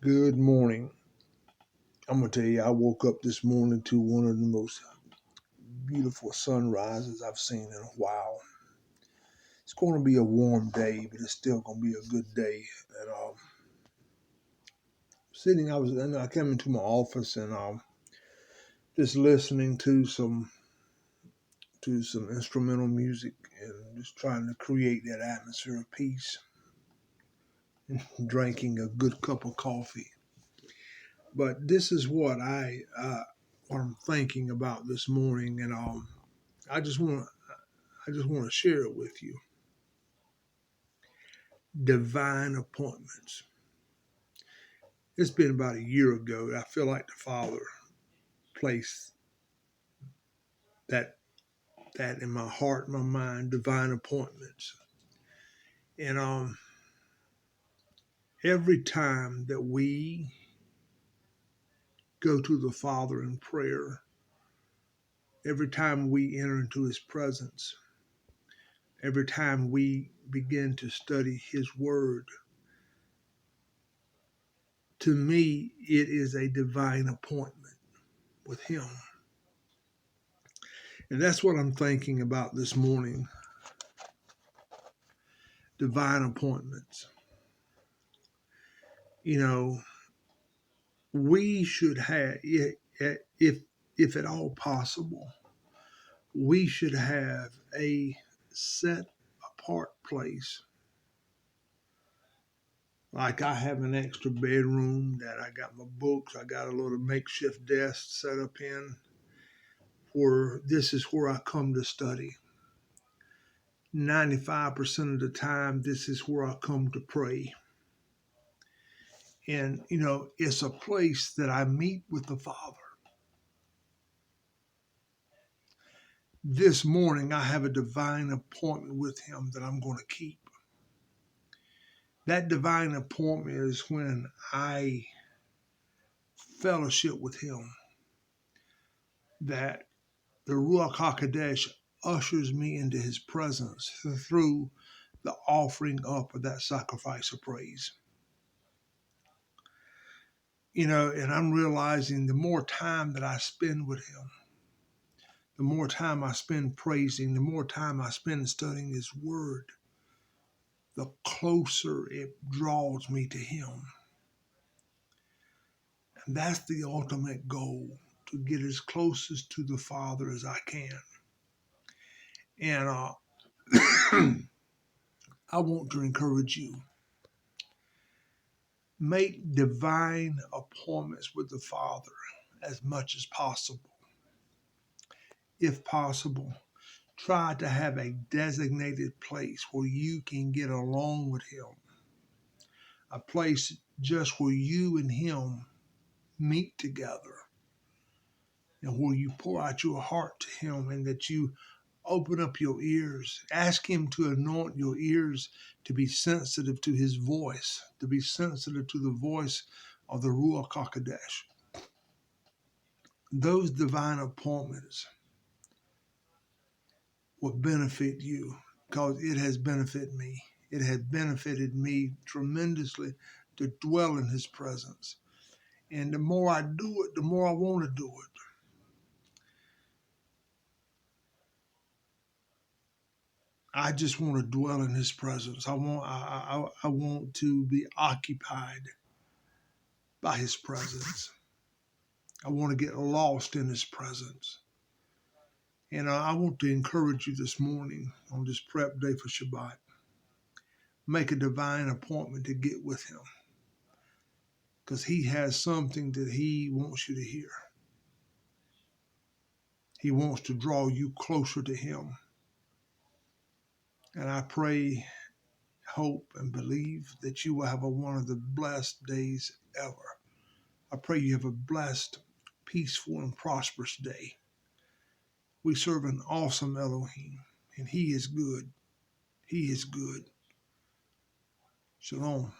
Good morning. I'm going to tell you, I woke up this morning to one of the most beautiful sunrises I've seen in a while. It's going to be a warm day, but it's still going to be a good day. And I came into my office and just listening to some instrumental music and just trying to create that atmosphere of peace and drinking a good cup of coffee. But this is what I'm thinking about this morning, and I just want to share it with you. Divine appointments. It's been about a year ago. I feel like the Father placed that in my heart, my mind, divine appointments. And every time that we go to the Father in prayer, every time we enter into His presence, every time we begin to study His Word, to me, it is a divine appointment with Him. And that's what I'm thinking about this morning. Divine appointments. You know, we should have, if at all possible, we should have a set apart place. Like I have an extra bedroom that I got my books, I got a little makeshift desk set up in, where this is where I come to study. 95% of the time, this is where I come to pray. And, it's a place that I meet with the Father. This morning, I have a divine appointment with Him that I'm going to keep. That divine appointment is when I fellowship with Him, that the Ruach HaKodesh ushers me into His presence through the offering up of that sacrifice of praise. And I'm realizing the more time that I spend with Him, the more time I spend praising, the more time I spend studying His Word, the closer it draws me to Him. And that's the ultimate goal, to get as closest to the Father as I can. And I want to encourage you. Make divine appointments with the Father as much as possible. If possible, try to have a designated place where you can get along with Him. A place just where you and Him meet together, and where you pour out your heart to Him, and that you open up your ears. Ask Him to anoint your ears to be sensitive to His voice, to be sensitive to the voice of the Ruach HaKodesh. Those divine appointments will benefit you, because it has benefited me. It has benefited me tremendously to dwell in His presence. And the more I do it, the more I want to do it. I just want to dwell in His presence. I want to be occupied by His presence. I want to get lost in His presence. And I want to encourage you this morning on this prep day for Shabbat. Make a divine appointment to get with Him, because He has something that He wants you to hear. He wants to draw you closer to Him. And I pray, hope, and believe that you will have one of the blessed days ever. I pray you have a blessed, peaceful, and prosperous day. We serve an awesome Elohim, and He is good. He is good. Shalom.